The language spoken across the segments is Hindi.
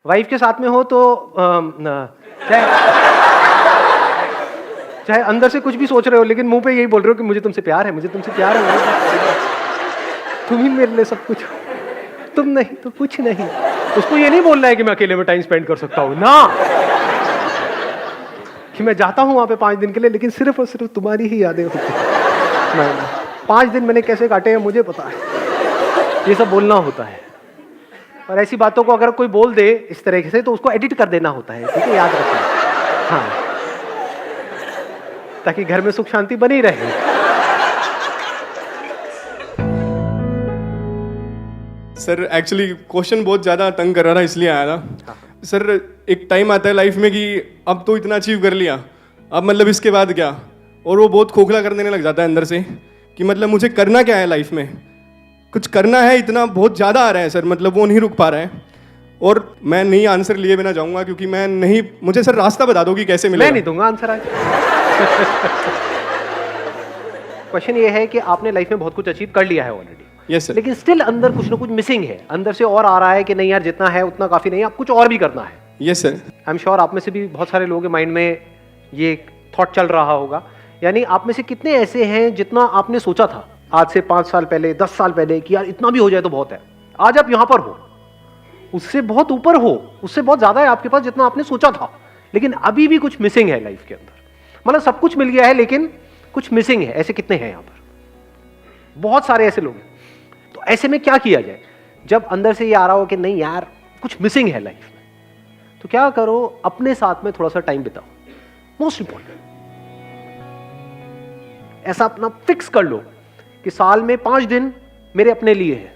वाइफ के साथ में हो तो चाहे चाहे अंदर से कुछ भी सोच रहे हो लेकिन मुंह पे यही बोल रहे हो कि मुझे तुमसे प्यार है, मुझे तुमसे प्यार है, तुम ही मेरे लिए सब कुछ हो, तुम नहीं तो कुछ नहीं। उसको ये नहीं बोलना है कि मैं अकेले में टाइम स्पेंड कर सकता हूं ना, कि मैं जाता हूं वहां पे 5 दिन के लिए लेकिन सिर्फ और सिर्फ तुम्हारी ही यादें होती हैं। नहीं, 5 दिन मैंने कैसे काटे हैं मुझे पता है। ये सब बोलना होता है और ऐसी बातों को अगर कोई बोल दे इस तरीके से तो उसको एडिट कर देना होता है, ठीक है, याद रखना। हाँ, ताकि घर में सुख शांति बनी रहे। सर एक्चुअली क्वेश्चन बहुत ज़्यादा तंग कर रहा था इसलिए आया था। सर एक टाइम आता है लाइफ में कि अब तो इतना अचीव कर लिया, अब मतलब इसके बाद क्या, और वो बहुत खोखला कर देने लग जाता है अंदर से कि मतलब मुझे करना क्या है लाइफ में, कुछ करना है, इतना बहुत ज़्यादा आ रहा है सर, मतलब वो नहीं रुक पा रहा है। और मैं नहीं आंसर लिए बिना जाऊंगा क्योंकि मैं नहीं, मुझे सर रास्ता बता दो कि कैसे मिलेगा। मैं नहीं दूंगा आंसर आज। क्वेश्चन ये है कि आपने लाइफ में बहुत कुछ अचीव कर लिया है ऑलरेडी, यस सर, लेकिन स्टिल अंदर कुछ ना कुछ मिसिंग है, अंदर से और आ रहा है कि नहीं यार जितना है उतना काफी नहीं, आप कुछ और भी करना है। Yes sir. I am sure आप में से भी बहुत सारे लोगों के माइंड में ये थॉट चल रहा होगा। यानी आप में से कितने ऐसे हैं जितना आपने सोचा था आज से 5 साल पहले, 10 साल पहले कि यार इतना भी हो जाए तो बहुत है, आज आप यहां पर हो, उससे बहुत ऊपर हो, उससे बहुत ज्यादा है आपके पास जितना आपने सोचा था, लेकिन अभी भी कुछ मिसिंग है लाइफ के अंदर। मतलब सब कुछ मिल गया है लेकिन कुछ मिसिंग है। ऐसे कितने हैं यहां पर? बहुत सारे ऐसे लोग हैं। तो ऐसे में क्या किया जाए जब अंदर से ये आ रहा हो कि नहीं यार कुछ मिसिंग है लाइफ में? तो क्या करो, अपने साथ में थोड़ा सा टाइम बिताओ। मोस्ट इंपॉर्टेंट, ऐसा अपना फिक्स कर लो कि साल में 5 दिन मेरे अपने लिए है।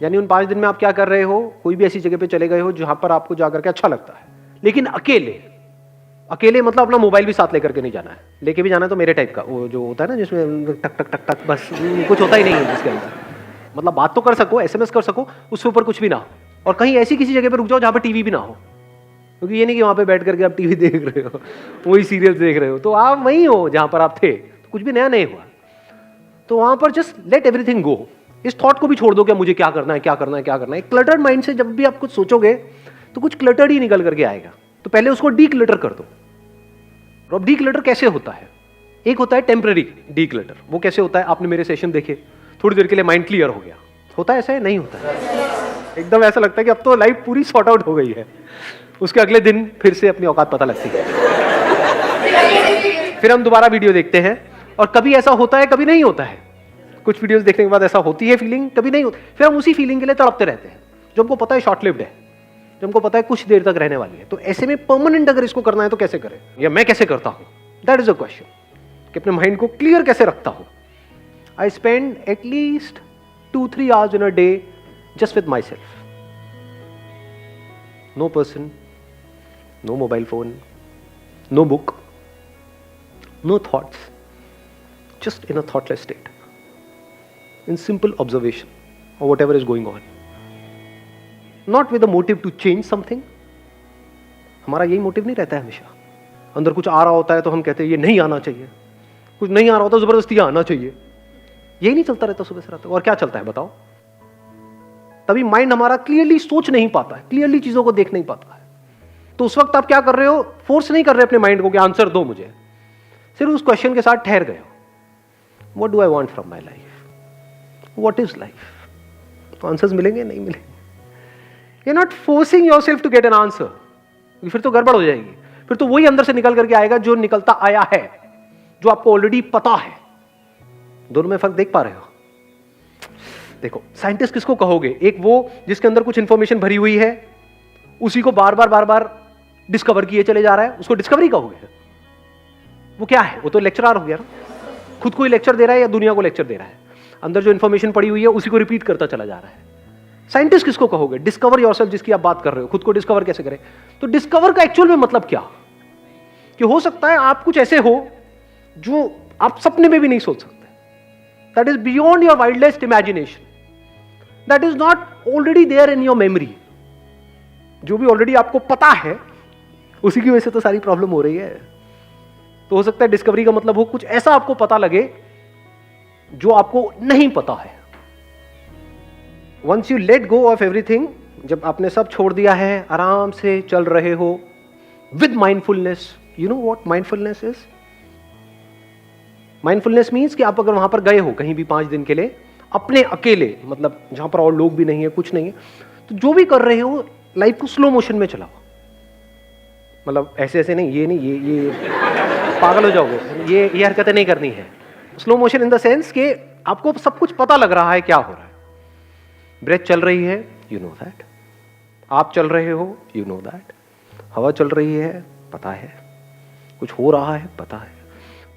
यानी उन 5 दिन में आप क्या कर रहे हो, कोई भी ऐसी जगह पे चले गए हो जहां पर आपको जाकर के अच्छा लगता है, लेकिन अकेले। अकेले मतलब अपना मोबाइल भी साथ लेकर के नहीं जाना है, लेके भी जाना है तो मेरे टाइप का, वो जो होता है ना जिसमें टक टक टक टक, बस कुछ होता ही नहीं है जिसके अंदर। मतलब बात तो कर सको, SMS कर सको, उसके ऊपर कुछ भी ना हो, और कहीं ऐसी किसी जगह पे रुक जाओ जहां पर टीवी भी ना हो, क्योंकि ये नहीं कि वहां पे बैठ करके आप टीवी देख रहे हो, वही सीरियल्स देख रहे हो, तो आप वहीं हो जहां पर आप थे, तो कुछ भी नया नहीं हुआ। तो वहां पर जस्ट लेट एवरीथिंग गो। इस थॉट को भी छोड़ दो कि मुझे क्या करना है, क्या करना है, क्या करना है। क्लटर्ड माइंड से जब भी आप कुछ सोचोगे तो कुछ क्लटर्ड ही निकल करके आएगा। तो पहले उसको डी क्लटर कर दो। और अब डी क्लटर कैसे होता है? एक होता है टेम्पररी डी क्लटर। वो कैसे होता है? आपने मेरे सेशन देखे, थोड़ी देर के लिए माइंड क्लियर हो गया। होता है ऐसा है? नहीं होता है। एकदम ऐसा लगता है कि अब तो लाइफ पूरी सॉर्ट आउट हो गई है। उसके अगले दिन फिर से अपनी औकात पता लगती है। फिर हम दोबारा वीडियो देखते हैं और कभी ऐसा होता है, कभी नहीं होता है। कुछ वीडियोस देखने के बाद ऐसा होती है फीलिंग, कभी नहीं होती। फिर हम उसी फीलिंग के लिए तड़पते रहते हैं जो हमको पता है शॉर्ट लिव्ड है, जो हमको पता है कुछ देर तक रहने वाली है। तो ऐसे में परमानेंट अगर इसको करना है तो कैसे करें, या मैं कैसे करता हूं? दैट इज अ क्वेश्चन कि अपने माइंड को क्लियर कैसे रखता हूं। I spend at least 2-3 hours in a day just with my self. No person, no mobile phone, no book, no thoughts, just in a thoughtless state, in simple observation of whatever is going on, not with a motive to change something. हमारा यही मोटिव नहीं रहता है हमेशा। अंदर कुछ आ रहा होता है तो हम कहते हैं ये नहीं आना चाहिए, कुछ नहीं आ रहा होता जबरदस्ती आना चाहिए। यही नहीं चलता रहता सुबह से रात तक। और क्या चलता है बताओ? तभी माइंड हमारा क्लियरली सोच नहीं पाता है, क्लियरली चीजों को देख नहीं पाता है। तो उस वक्त आप क्या कर रहे हो? फोर्स नहीं कर रहे अपने माइंड को कि आंसर दो मुझे, सिर्फ उस क्वेश्चन के साथ ठहर गए हो। What do I want from my life, what is life? तो आंसर्स मिलेंगे? नहीं मिलेंगे। You are not forcing yourself to get an answer, फिर तो गड़बड़ हो जाएगी। फिर तो वही अंदर से निकल करके आएगा जो निकलता आया है, जो आपको ऑलरेडी पता है। दोनों में फर्क देख पा रहे हो? देखो, साइंटिस्ट किसको कहोगे? एक वो जिसके अंदर कुछ इंफॉर्मेशन भरी हुई है, उसी को बार बार डिस्कवर किए चले जा रहा है, उसको डिस्कवरी कहोगे। वो क्या है? वो तो लेक्चरर हो गया ना, खुद को ही लेक्चर दे रहा है या दुनिया को लेक्चर दे रहा है। अंदर जो इंफॉर्मेशन पड़ी हुई है उसी को रिपीट करता चला जा रहा है। साइंटिस्ट किसको कहोगे? डिस्कवर योरसेल्फ, जिसकी आप बात कर रहे हो, खुद को डिस्कवर कैसे करें? तो डिस्कवर का एक्चुअल में मतलब क्या? कि हो सकता है आप कुछ ऐसे हो जो आप सपने में भी नहीं सोच सकते। That is beyond your wildest imagination, that is not already there in your memory. जो भी ऑलरेडी आपको पता है उसी की वजह से तो सारी प्रॉब्लम हो रही है। तो हो सकता है डिस्कवरी का मतलब हो कुछ ऐसा आपको पता लगे जो आपको नहीं पता है। Once you let go of everything, जब आपने सब छोड़ दिया है, आराम से चल रहे हो with mindfulness. You know what mindfulness is? Mindfulness means कि आप अगर वहां पर गए हो कहीं भी 5 दिन के लिए, अपने अकेले, मतलब जहां पर और लोग भी नहीं है, कुछ नहीं है, तो जो भी कर रहे हो लाइफ को स्लो मोशन में चलाओ. मतलब ऐसे ऐसे नहीं, ये नहीं, ये पागल हो जाओगे, ये हरकतें नहीं करनी है. Slow motion in the sense कि आपको सब कुछ पता लग रहा है क्या हो रहा है. ब्रेथ चल रही है, यू नो दैट. आप चल रहे हो, यू नो दैट. हवा चल रही है, पता है. कुछ हो रहा है, पता है.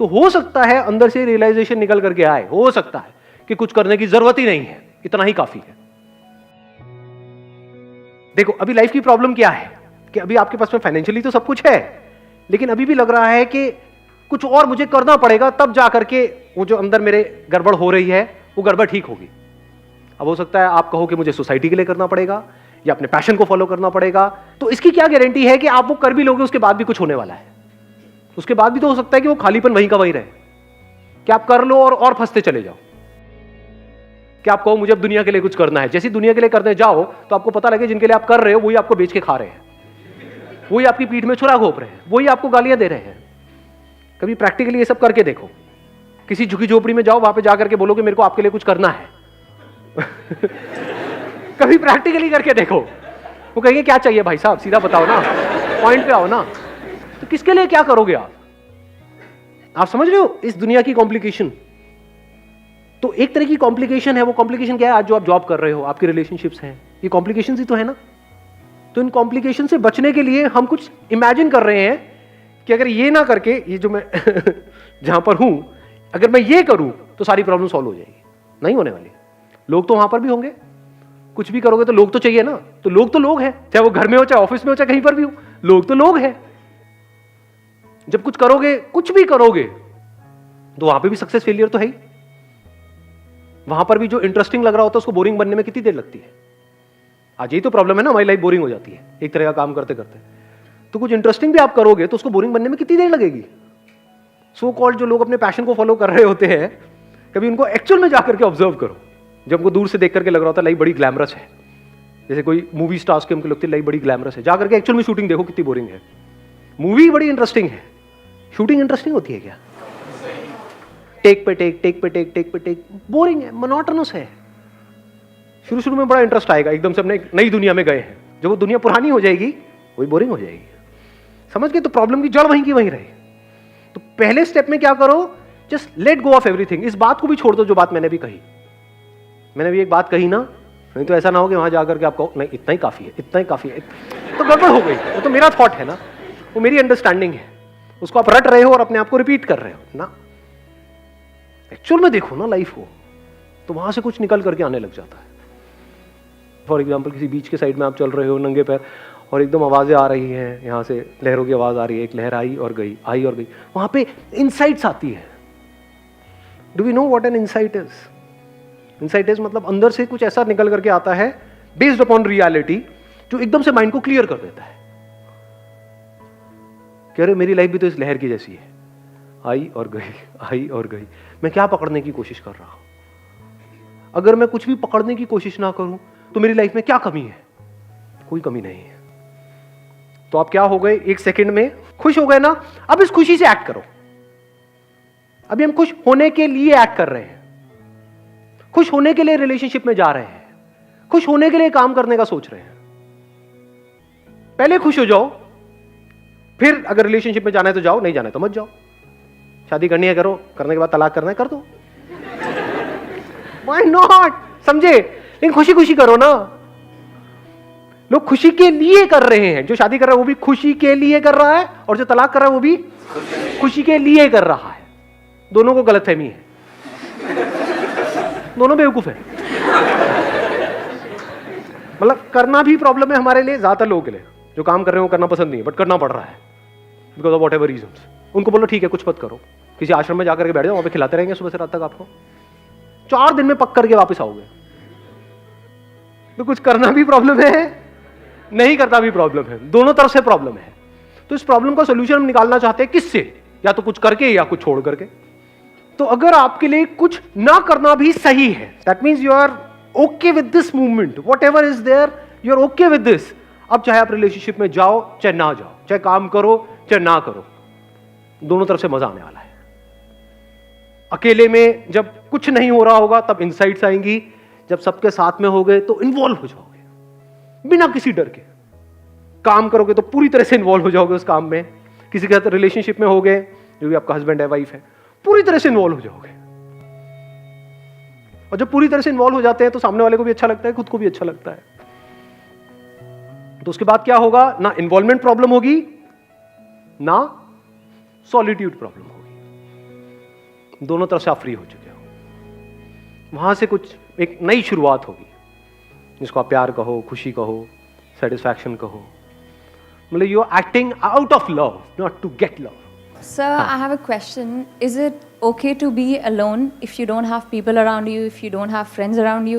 तो हो सकता है अंदर से रियलाइजेशन निकल करके आए, हो सकता है कि कुछ करने की जरूरत ही नहीं है, इतना ही काफी है. देखो अभी लाइफ की प्रॉब्लम क्या है कि अभी आपके पास में फाइनेंशियली तो सब कुछ है, लेकिन अभी भी लग रहा है कि कुछ और मुझे करना पड़ेगा, तब जा करके वो जो अंदर मेरे गड़बड़ हो रही है वो गड़बड़ ठीक होगी. अब हो सकता है आप कहो कि मुझे सोसाइटी के लिए करना पड़ेगा या अपने पैशन को फॉलो करना पड़ेगा. तो इसकी क्या गारंटी है कि आप वो कर भी लोगे, उसके बाद भी कुछ होने वाला है? उसके बाद भी तो हो सकता है कि वो खालीपन वहीं का वहीं रहे, कि आप कर लो और फंसते चले जाओ. कि आप कहो मुझे अब दुनिया के लिए कुछ करना है. जैसे दुनिया के लिए करने जाओ तो आपको पता लगे जिनके लिए आप कर रहे हो वही आपको बेच के खा रहे हैं, वही आपकी पीठ में छुरा घोंप रहे हैं, वही आपको गालियां दे रहे हैं. कभी प्रैक्टिकली ये सब करके देखो. किसी झुकी झोपड़ी में जाओ, वहां पे जाकर के बोलो कि मेरे को आपके लिए कुछ करना है. कभी प्रैक्टिकली करके देखो. वो कहेंगे क्या चाहिए भाई साहब, सीधा बताओ ना, पॉइंट पे आओ ना. तो किसके लिए क्या करोगे आप समझ रहे हो इस दुनिया की कॉम्प्लिकेशन? तो एक तरह की कॉम्प्लिकेशन है. वो कॉम्प्लिकेशन क्या है? आज जो आप जॉब कर रहे हो, आपकी रिलेशनशिप्स हैं, ये कॉम्प्लिकेशन ही तो है ना. तो इन कॉम्प्लिकेशन से बचने के लिए हम कुछ इमेजिन कर रहे हैं कि अगर ये ना करके, ये जो मैं जहां पर हूं, अगर मैं ये करूं तो सारी प्रॉब्लम सॉल्व हो जाएगी. नहीं होने वाली. लोग तो वहां पर भी होंगे, कुछ भी करोगे तो लोग तो चाहिए ना. तो लोग हैं, चाहे वो घर में हो, चाहे ऑफिस में हो, चाहे कहीं पर भी हो, लोग तो लोग हैं. जब कुछ करोगे, कुछ भी करोगे, तो वहां पे भी सक्सेस फेलियर तो है ही. वहां पर भी जो इंटरेस्टिंग लग रहा होता है उसको बोरिंग बनने में कितनी देर लगती है? आज यही तो प्रॉब्लम है ना, हमारी लाइफ बोरिंग हो जाती है एक तरह का काम करते करते. तो कुछ इंटरेस्टिंग भी आप करोगे तो उसको बोरिंग बनने में कितनी देर लगेगी? सो कॉल्ड जो लोग अपने पैशन को फॉलो कर रहे होते हैं, कभी उनको एक्चुअल में जाकर के ऑब्जर्व करो. जब उनको दूर से देख करके लग रहा होता है लाइफ बड़ी ग्लैमरस है, जैसे कोई मूवी स्टार्स के उनको लगती है लाइफ बड़ी ग्लैमरस है, जाकर के एक्चुअल में शूटिंग देखो कितनी बोरिंग है. मूवी बड़ी इंटरेस्टिंग है, शूटिंग इंटरेस्टिंग होती है क्या? टेक पे टेक, टेक पे टेक, टेक पे टेक, बोरिंग है, मोनोटोनस है. शुरू शुरू में बड़ा इंटरेस्ट आएगा, एकदम से अपने एक नई दुनिया में गए हैं. जब वो दुनिया पुरानी हो जाएगी वही बोरिंग हो जाएगी. समझ गए? तो प्रॉब्लम की जड़ वहीं की वहीं रहे. तो पहले स्टेप में क्या करो? Just let go of everything. इस बात को भी छोड़ दो जो बात मैंने भी कही. मैंने भी एक बात कही ना, नहीं तो ऐसा ना हो कि वहां जाकर के आपको नहीं इतना ही काफी है, इतना ही काफी है, तो गड़बड़ हो गई. वो तो मेरा थॉट है ना, वो मेरी अंडरस्टैंडिंग है, उसको आप रट रहे हो और अपने आप को रिपीट कर रहे हो ना. एक्चुअल में देखो ना लाइफ को, तो वहां से कुछ निकल करके आने लग जाता है. फॉर एग्जाम्पल किसी बीच के साइड में आप चल रहे हो नंगे पैर, और एकदम आवाजें आ रही हैं, यहाँ से लहरों की आवाज आ रही है. एक लहर आई और गई, आई और गई. वहां पे इनसाइट्स आती है. Do we know what an insight is? Insight is मतलब अंदर से कुछ ऐसा निकल करके आता है बेस्ड अपॉन रियलिटी, जो एकदम से माइंड को क्लियर कर देता है कि अरे मेरी लाइफ भी तो इस लहर की जैसी है, आई और गई, आई और गई. मैं क्या पकड़ने की कोशिश कर रहा हूं? अगर मैं कुछ भी पकड़ने की कोशिश ना करूं तो मेरी लाइफ में क्या कमी है? कोई कमी नहीं है. तो आप क्या हो गए? एक सेकंड में खुश हो गए ना. अब इस खुशी से एक्ट करो. अभी हम खुश होने के लिए एक्ट कर रहे हैं, खुश होने के लिए रिलेशनशिप में जा रहे हैं, खुश होने के लिए काम करने का सोच रहे हैं. पहले खुश हो जाओ, फिर अगर रिलेशनशिप में जाना है तो जाओ, नहीं जाना है तो मत जाओ. शादी करनी है करो, करने के बाद तलाक करना है कर दो. Why not? समझे? लेकिन खुशी खुशी करो ना. लोग खुशी के लिए कर रहे हैं. जो शादी कर रहा है वो भी खुशी के लिए कर रहा है, और जो तलाक कर रहा है वो भी खुशी के लिए कर रहा है. दोनों को गलतफहमी है, दोनों बेवकूफ है. मतलब करना भी प्रॉब्लम है हमारे लिए, ज्यादातर लोगों के लिए. जो काम कर रहे हो करना पसंद नहीं है, बट करना पड़ रहा है because of what ever reasons. उनको बोलो ठीक है कुछ मत करो, किसी आश्रम में जाकर के बैठ जाओ, वहां पे खिलाते रहेंगे सुबह से रात तक आपको. 4 दिन में पक करके वापस आओगे. तो कुछ करना भी प्रॉब्लम है, नहीं करना भी प्रॉब्लम है, दोनों तरफ से प्रॉब्लम है. तो इस प्रॉब्लम का सोल्यूशन हम निकालना चाहते हैं किससे? या तो कुछ करके या कुछ छोड़ करके. तो अगर आपके लिए कुछ ना करना भी सही है, that means you are okay with this movement, whatever is there, you are okay with this. अब चाहे आप रिलेशनशिप में जाओ चाहे ना जाओ, चाहे काम करो चाहे ना करो, दोनों तरफ से मजा आने वाला है। अकेले में जब कुछ नहीं हो रहा होगा तब इनसाइट्स आएंगी, जब सबके साथ में हो गए तो इन्वॉल्व हो जाओगे बिना किसी डर के। काम करोगे तो पूरी तरह से इन्वॉल्व हो जाओगे उस काम में। किसी के साथ रिलेशनशिप में हो गए, जो भी आपका हस्बैंड है वाइफ है, पूरी तरह से इन्वॉल्व हो जाओगे। और जब पूरी तरह से इन्वॉल्व हो जाते हैं तो सामने वाले को भी अच्छा लगता है, खुद को भी अच्छा लगता है। तो उसके बाद क्या होगा, ना इन्वॉल्वमेंट प्रॉब्लम होगी ना सॉलिट्यूड प्रॉब्लम होगी। दोनों तरफ से आप फ्री हो चुके हो। वहां से कुछ एक नई शुरुआत होगी, जिसको आप प्यार कहो, खुशी कहो, सेटिस्फैक्शन कहो। मतलब you are acting out of love, not to get love. Sir, I have a question. Is it okay to be alone if you don't have people around you, if you don't have friends around you?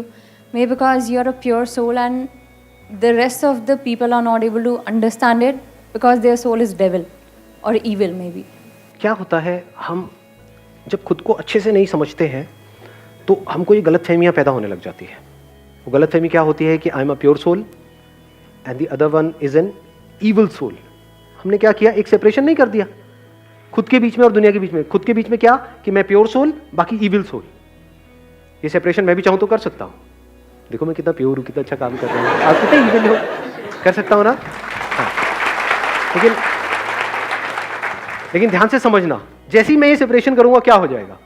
Maybe because you're a pure soul and the rest of the people are not able to understand it because their soul is devil or evil maybe. क्या होता है, हम जब खुद को अच्छे से नहीं समझते हैं तो हमको ये गलतफहमियां पैदा होने लग जाती है। वो गलतफहमी क्या होती है कि I am a pure soul and the other one is an evil soul. हमने क्या किया, एक सेपरेशन नहीं कर दिया खुद के बीच में और दुनिया के बीच में। खुद के बीच में क्या कि मैं प्योर सोल, बाकी ईविल सोल। ये सेपरेशन मैं भी चाहूं तो कर सकता हूं। देखो मैं कितना प्योर हूं, कितना अच्छा काम कर रहा हूं, आप कितने ईविल हो, कर सकता हूं ना। हाँ। लेकिन ध्यान से समझना, जैसे ही मैं ये सेपरेशन करूंगा क्या हो जाएगा,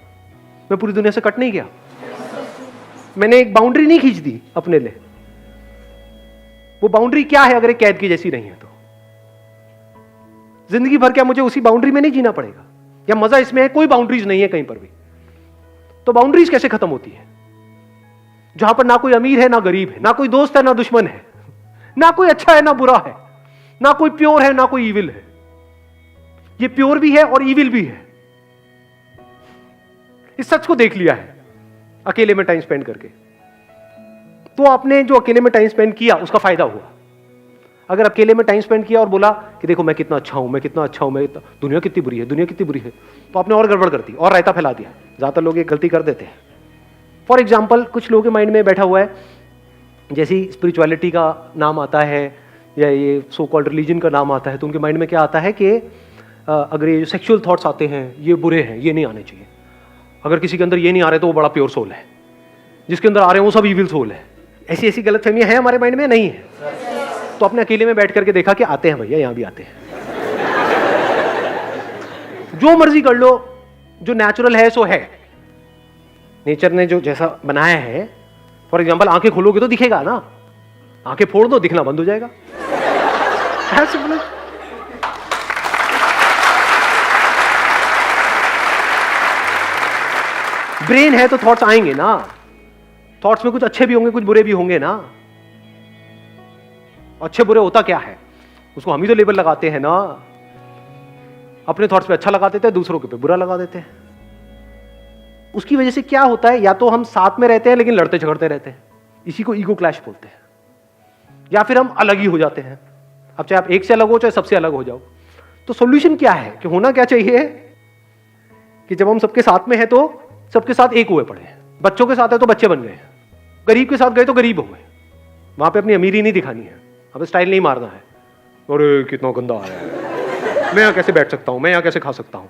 मैं पूरी दुनिया से कट नहीं गया, मैंने एक बाउंड्री नहीं खींच दी अपने लिए। वो बाउंड्री क्या है, अगर एक कैद की जैसी नहीं है तो जिंदगी भर क्या मुझे उसी बाउंड्री में नहीं जीना पड़ेगा, या मजा इसमें है कोई बाउंड्रीज नहीं है कहीं पर भी। तो बाउंड्रीज कैसे खत्म होती है, जहां पर ना कोई अमीर है ना गरीब है, ना कोई दोस्त है ना दुश्मन है, ना कोई अच्छा है ना बुरा है, ना कोई प्योर है ना कोई ईविल है। ये प्योर भी है और ईविल भी है। इस सच को देख लिया है अकेले में टाइम स्पेंड करके। तो आपने जो अकेले में टाइम स्पेंड किया उसका फायदा हुआ। अगर अकेले में टाइम स्पेंड किया और बोला कि देखो मैं कितना अच्छा हूं, मैं कितना अच्छा हूं, मैं दुनिया कितनी बुरी है, दुनिया कितनी बुरी है, तो आपने और गड़बड़ कर दी और रायता फैला दिया। ज्यादातर लोग एक गलती कर देते हैं। फॉर एग्जाम्पल, कुछ लोगों के माइंड में बैठा हुआ है, जैसे स्पिरिचुअलिटी का नाम आता है या ये सो कॉल्ड रिलीजन का नाम आता है, तो उनके माइंड में क्या आता है कि अगर ये जो सेक्सुअल थॉट्स आते हैं ये बुरे हैं, ये नहीं आने चाहिए। अगर किसी के अंदर ये नहीं आ रहे तो वो बड़ा प्योर सोल है, जिसके अंदर आ रहे हैं वो सब ईविल सोल है। ऐसी ऐसी गलतफहमियां हैं हमारे माइंड में, नहीं है। तो अपने अकेले में बैठ करके देखा कि आते हैं भैया, यहां भी आते हैं। जो मर्जी कर लो, जो नेचुरल है सो है। नेचर ने जो जैसा बनाया है, फॉर एग्जाम्पल आंखें खोलोगे तो दिखेगा ना, आंखें फोड़ दो दिखना बंद हो जाएगा। ब्रेन है तो थॉट्स आएंगे ना, थॉट्स में कुछ अच्छे भी होंगे कुछ बुरे भी होंगे ना। अच्छे बुरे होता क्या है, उसको हम ही तो लेबल लगाते हैं ना। अपने थॉट्स पे अच्छा लगा देते हैं, दूसरों के पे बुरा लगा देते हैं। उसकी वजह से क्या होता है, या तो हम साथ में रहते हैं लेकिन लड़ते झगड़ते रहते हैं, इसी को ईगो क्लैश बोलते हैं, या फिर हम अलग ही हो जाते हैं। अब चाहे आप एक से अलग हो चाहे सबसे अलग हो जाओ। तो सॉल्यूशन क्या है कि होना क्या चाहिए कि जब हम सबके साथ में है तो सबके साथ एक हुए पड़े। बच्चों के साथ है तो बच्चे बन गए, गरीब के साथ गए तो गरीब हो गए। वहां पे अपनी अमीरी नहीं दिखानी है, अब स्टाइल नहीं मारना है, अरे कितना गंदा आ रहा है, मैं यहाँ कैसे बैठ सकता हूँ, मैं यहाँ कैसे खा सकता हूँ।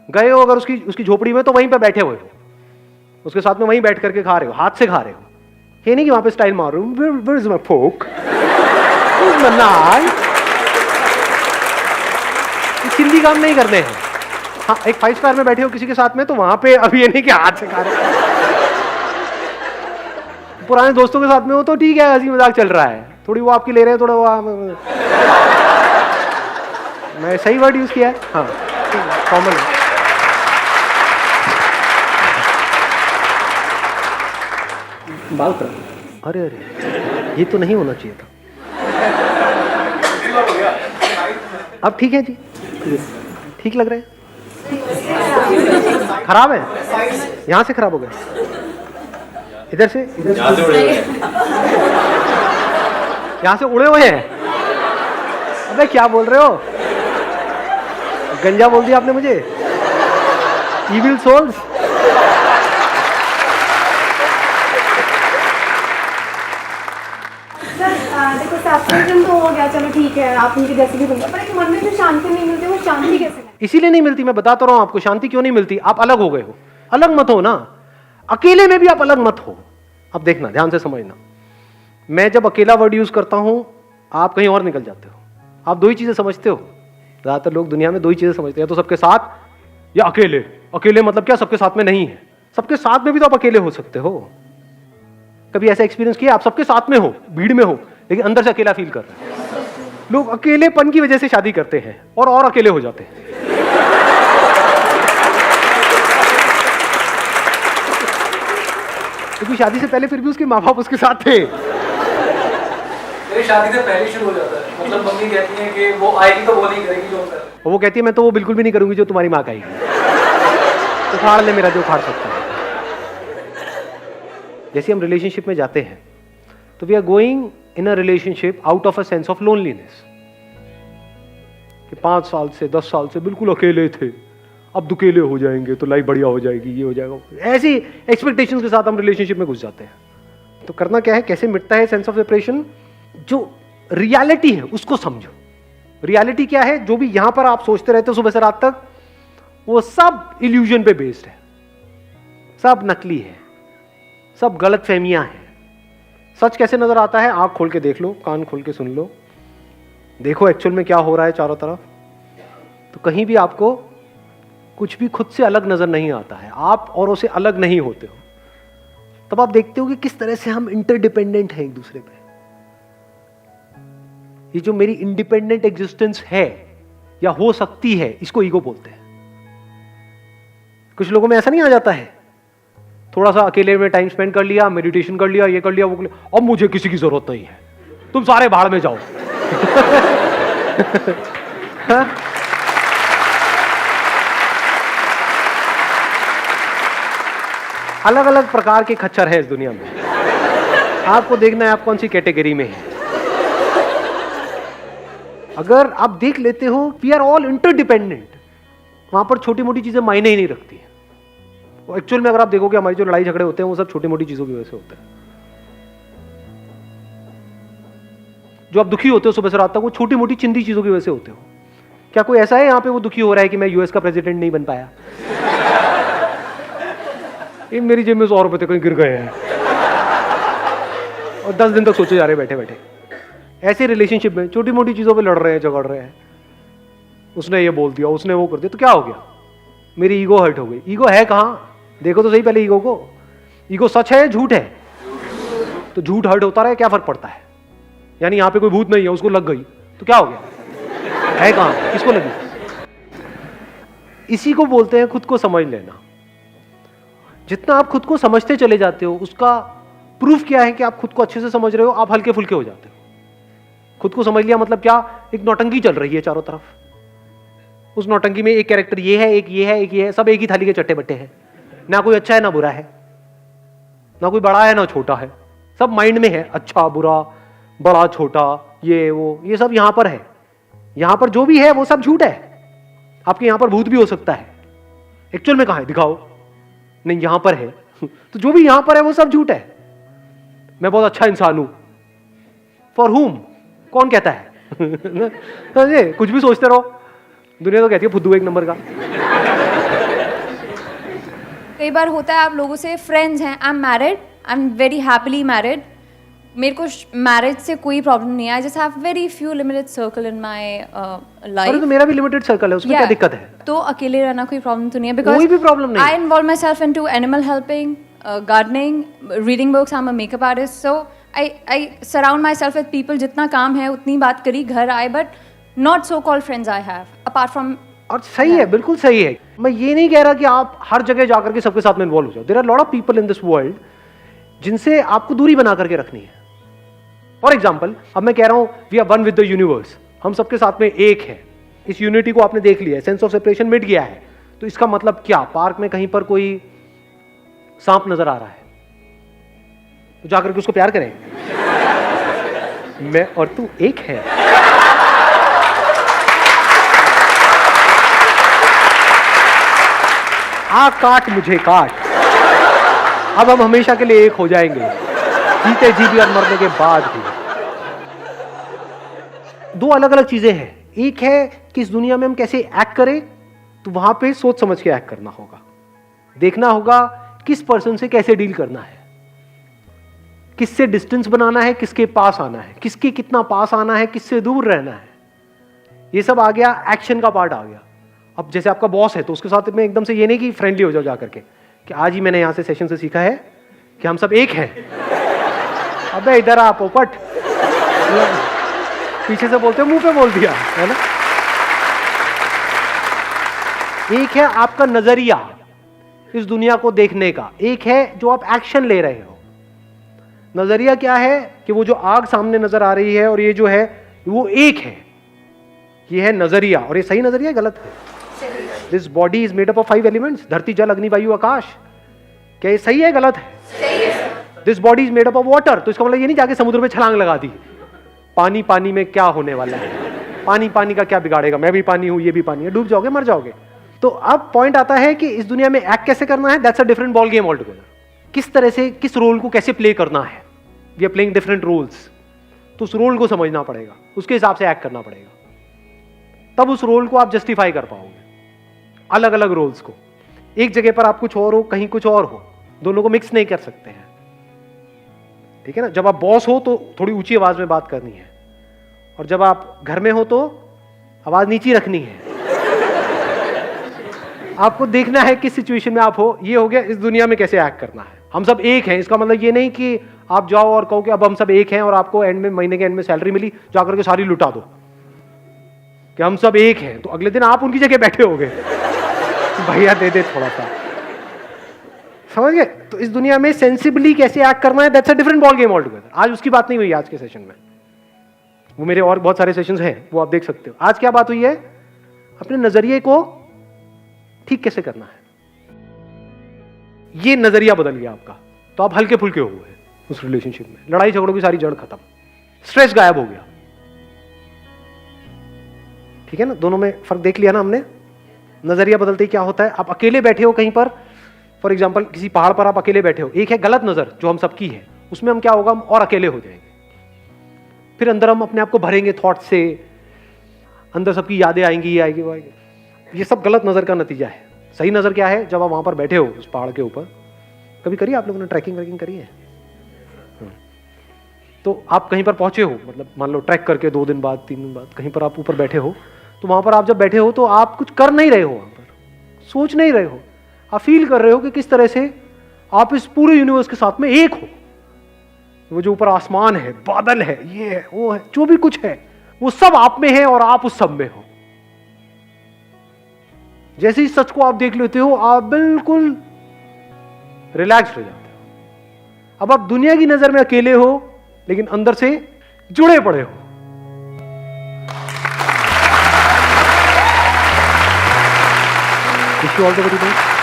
गए हो अगर उसकी झोपड़ी में तो वहीं पे बैठे हुए हो, उसके साथ में वहीं बैठ करके खा रहे हो, हाथ से खा रहे हो। ये नहीं कि वहां पे स्टाइल मार रहे हो, where is my fork? Where is my knife? चिंदी काम नहीं करने हैं। हाँ, एक 5 स्टार में बैठे हो किसी के साथ में तो वहां पे अभी ये नहीं कि हाथ से खा रहे हो। पुराने दोस्तों के साथ में हो तो ठीक है, हंसी मजाक चल रहा है, थोड़ी वो आपकी ले रहे हैं, थोड़ा वो मैं सही वर्ड यूज किया है, हाँ कॉमन है। बाल कर, अरे अरे ये तो नहीं होना चाहिए था। अब ठीक है जी, ठीक लग रहे हैं। खराब है, यहाँ से खराब हो गए, इधर से यहाँ से उड़े हुए हैं। अबे क्या बोल रहे हो, गंजा बोल दिया आपने मुझे, इविल सोल्स। देखो सेपरेशन तो हो गया, चलो ठीक है, आप उनके जैसे भी बन गए, पर एक मन में जो शांति नहीं मिलती, वो शांति कैसे है? इसीलिए नहीं मिलती, मैं बताता रहा हूं आपको शांति क्यों नहीं मिलती। आप अलग हो गए हो, अलग मत हो ना, अकेले में भी आप अलग मत हो। अब देखना, ध्यान से समझना, मैं जब अकेला वर्ड यूज करता हूं आप कहीं और निकल जाते हो। आप दो ही चीजें समझते हो, ज्यादातर लोग दुनिया में दो ही चीजें समझते हैं, तो सबके साथ या अकेले। अकेले मतलब क्या, सबके साथ में नहीं है, सबके साथ में भी तो आप अकेले हो सकते हो। कभी ऐसा एक्सपीरियंस किया आप सबके साथ में हो, भीड़ में हो, लेकिन अंदर से अकेला फील कर रहे हैं। लोग अकेलेपन की वजह से शादी करते हैं और अकेले हो जाते हैं। क्योंकि शादी से पहले फिर भी उसके माँ बाप उसके साथ थे। मेरी शादी से पहले शुरू हो जाता है, मतलब मम्मी कहती है कि वो आएगी तो वो नहीं करेगी जो हम कर रहे हैं। और वो कहती है मैं तो वो बिल्कुल भी नहीं करूंगी जो तुम्हारी माँ कहेगी, उखाड़ ले मेरा जो उखाड़ सकता है। जैसे हम रिलेशनशिप में जाते हैं तो we are going in a relationship out of a sense of loneliness, कि 5 साल से 10 साल से बिल्कुल अकेले थे, अब दुकेले हो जाएंगे तो लाइफ बढ़िया हो जाएगी, ये हो जाएगा, ऐसी एक्सपेक्टेशंस के साथ हम रिलेशनशिप में घुस जाते हैं। तो करना क्या है, कैसे मिटता है सेंस ऑफ सेपरेशन? जो रियलिटी है उसको समझो। रियलिटी क्या है? जो भी यहां पर आप सोचते रहते हो सुबह से रात तक, वो सब इल्यूजन पे बेस्ड है, सब नकली है, सब गलत फहमियां हैं। सच कैसे नजर आता है? आंख खोल के देख लो, कान खोल के सुन लो, देखो एक्चुअल में क्या हो रहा है चारों तरफ। तो कहीं भी आपको कुछ भी खुद से अलग नजर नहीं आता है, आप औरों से अलग नहीं होते हो। तब आप देखते हो कि किस तरह से हम इंटरडिपेंडेंट हैं एक दूसरे पे। ये जो मेरी इंडिपेंडेंट एग्जिस्टेंस है या हो सकती है, इसको ईगो बोलते हैं। कुछ लोगों में ऐसा नहीं आ जाता है, थोड़ा सा अकेले में टाइम स्पेंड कर लिया, मेडिटेशन कर लिया, ये कर लिया, वो कर लिया, अब मुझे किसी की जरूरत नहीं है, तुम सारे भाड़ में जाओ। हाँ? अलग अलग प्रकार के खच्चर है इस दुनिया में, आपको देखना है आप कौन सी कैटेगरी में है। अगर आप देख लेते हो वी आर ऑल इंटरडिपेंडेंट, वहां पर छोटी मोटी चीजें मायने ही नहीं रखती है। एक्चुअल में अगर आप देखोगे हमारी जो लड़ाई झगड़े होते हैं वो सब छोटी मोटी चीजों की वजह से होते हैं। जो आप दुखी होते हो सुबह से रात तक, वो छोटी मोटी चिंदी चीजों की वजह से होते हो। क्या कोई ऐसा है यहाँ पे वो दुखी हो रहा है कि मैं यूएस का प्रेसिडेंट नहीं बन पाया? ये मेरी जेब में 100 रुपए थे, कहीं गिर गए हैं, और 10 दिन तक सोचे जा रहे बैठे बैठे। ऐसे रिलेशनशिप में छोटी मोटी चीजों पे लड़ रहे हैं, झगड़ रहे हैं, उसने ये बोल दिया, उसने वो कर दिया, तो क्या हो गया? मेरी ईगो हर्ट हो गई। ईगो है कहां? देखो तो सही पहले ईगो को। ईगो सच है झूठ है? तो झूठ हर्ट होता रहे, क्या फर्क पड़ता है? यानी यहां पे कोई भूत नहीं है, उसको लग गई तो क्या हो गया? है कहां? किसको लगी? इसी को बोलते हैं खुद को समझ लेना। जितना आप खुद को समझते चले जाते हो, उसका प्रूफ क्या है कि आप खुद को अच्छे से समझ रहे हो, आप हल्के फुल्के हो जाते हो। खुद को समझ लिया मतलब क्या? एक नौटंकी चल रही है चारों तरफ, उस नौटंकी में एक कैरेक्टर ये है, एक ये है, एक ये है, सब एक ही थाली के चट्टे बट्टे हैं, ना कोई अच्छा है ना बुरा है, ना कोई बड़ा है ना छोटा है, सब माइंड में है, अच्छा बुरा, बड़ा छोटा, ये वो, ये सब यहां पर है। यहां पर जो भी है वो सब झूठ है। आपके यहां पर भूत भी हो सकता है, एक्चुअल में कहां है दिखाओ, नहीं यहां पर है। तो जो भी यहां पर है वो सब झूठ है। मैं बहुत अच्छा इंसान हूं, फॉर हुम? कौन कहता है? कुछ भी सोचते रहो, दुनिया तो कहती है फुद्दू एक नंबर का। कई बार होता है आप लोगों से फ्रेंड्स हैं, I am married, I am very happily married, मेरे को मैरिज से कोई प्रॉब्लम नहीं है, I just have very few limited circle in my life. अरे तो मेरा भी लिमिटेड सर्कल है, उसमें क्या दिक्कत है? तो अकेले रहना कोई प्रॉब्लम तो नहीं है, कोई भी प्रॉब्लम नहीं। I involve my self in to animal helping, gardening, reading books, I am a makeup artist, so I surround my self with people, जितना काम है उतनी बात करी, घर आए, but not so called friends I have apart from. और सही है, बिल्कुल सही है। मैं ये नहीं कह रहा कि आप हर जगह जाकर के सबके साथ में इन्वॉल्व हो जाओ। There are lot of people in this world जिनसे आपको दूरी बना करके रखनी है। फॉर एग्जाम्पल, अब मैं कह रहा हूं we are one with the universe, हम सबके साथ में एक है, इस यूनिटी को आपने देख लिया, सेंस ऑफ सेपरेशन मिट गया है। तो इसका मतलब क्या? पार्क में कहीं पर कोई सांप नजर आ रहा है तो जाकर के उसको प्यार करें, मैं और तू एक है। आ काट मुझे काट, अब हम हमेशा के लिए एक हो जाएंगे, जीते जी भी और मरने के बाद भी। दो अलग अलग चीजें हैं। एक है कि इस दुनिया में हम कैसे एक्ट करें, तो वहां पे सोच समझ के एक्ट करना होगा, देखना होगा किस पर्सन से कैसे डील करना है, किससे डिस्टेंस बनाना है, किसके पास आना है, किसके कितना पास आना है, किससे दूर रहना है। ये सब आ गया, एक्शन का पार्ट आ गया। अब जैसे आपका बॉस है तो उसके साथ में एकदम से ये नहीं कि फ्रेंडली हो जाओ जाकर के कि आज ही मैंने यहां से सेशन से सीखा है कि हम सब एक हैं। अबे इधर आ पोपट, पीछे से बोलते मुंह पे बोल दिया, है ना। एक है आपका नजरिया इस दुनिया को देखने का, एक है जो आप एक्शन ले रहे हो। नजरिया क्या है कि वो जो आग सामने नजर आ रही है और ये जो है वो एक है, ये है नजरिया। और ये सही नजरिया गलत है? This body is made up of 5 elements, धरती जल अग्नि वायु आकाश। क्या ये सही है गलत है? This body is made up of water, तो इसका मतलब ये नहीं जाके समुद्र में छलांग लगा दी। पानी पानी में क्या होने वाला है, पानी पानी का क्या बिगाड़ेगा, मैं भी पानी हूं ये भी पानी है, डूब जाओगे मर जाओगे। तो अब पॉइंट आता है कि इस दुनिया में एक्ट कैसे करना है, that's a different ball game all together. किस तरह से किस रोल को कैसे प्ले करना है, we are playing different roles. तो उस रोल को समझना पड़ेगा, उसके हिसाब से एक्ट करना पड़ेगा, तब उस रोल को आप जस्टिफाई कर पाओगे। अलग अलग रोल्स को, एक जगह पर आप कुछ और हो, कहीं कुछ और हो, दोनों को मिक्स नहीं कर सकते हैं, ठीक है ना। जब आप बॉस हो तो थोड़ी ऊंची आवाज में बात करनी है, और जब आप घर में हो तो आवाज नीची रखनी है। आपको देखना है किस सिचुएशन में आप हो। ये हो गया इस दुनिया में कैसे एक्ट करना है। हम सब एक हैं, इसका मतलब ये नहीं कि आप जाओ और कहो कि अब हम सब एक हैं और आपको एंड में, महीने के एंड में सैलरी मिली, जाकर के सारी लुटा दो कि हम सब एक हैं, तो अगले दिन आप उनकी जगह बैठे होगे, भैया दे दे थोड़ा सा, समझ गए। तो इस दुनिया में सेंसिबली कैसे एक्ट करना है, that's a different ball game all together. आज उसकी बात नहीं हुई आज के सेशन में, वो मेरे और बहुत सारे सेशंस हैं, वो आप देख सकते हो। आज क्या बात हुई है, अपने नजरिए को ठीक कैसे करना है। ये नजरिया बदल गया आपका, तो आप हल्के फुल्के हो गए उस रिलेशनशिप में, लड़ाई झगड़ों की सारी जड़ खत्म, स्ट्रेस गायब हो गया, ठीक है ना। दोनों में फर्क देख लिया ना हमने। नजरिया बदलते ही क्या होता है, आप अकेले बैठे हो कहीं पर, फॉर एग्जाम्पल किसी पहाड़ पर आप अकेले बैठे हो, एक है गलत नजर जो हम सबकी है, उसमें हम क्या होगा, हम और अकेले हो जाएंगे। फिर अंदर हम अपने आप को भरेंगे थॉट से, अंदर सबकी यादें आएंगी, ये आएगी वो आएगी। ये सब गलत नजर का नतीजा है। सही नजर क्या है, जब आप वहां पर बैठे हो उस पहाड़ के ऊपर, कभी करिए आप लोगों ने ट्रैकिंग व्रैकिंग करी है, तो आप कहीं पर पहुंचे हो, मतलब मान लो ट्रैक करके 2 दिन बाद 3 दिन बाद कहीं पर आप ऊपर बैठे हो, तो वहां पर आप जब बैठे हो तो आप कुछ कर नहीं रहे हो, वहां पर सोच नहीं रहे हो, आप फील कर रहे हो कि किस तरह से आप इस पूरे यूनिवर्स के साथ में एक हो। वो जो ऊपर आसमान है, बादल है, ये है, वो है, जो भी कुछ है, वो सब आप में है और आप उस सब में हो। जैसे ही सच को आप देख लेते हो, आप बिल्कुल रिलैक्स हो जाते हो। अब आप दुनिया की नजर में अकेले हो, लेकिन अंदर से जुड़े पड़े हो। Wish you all the very best.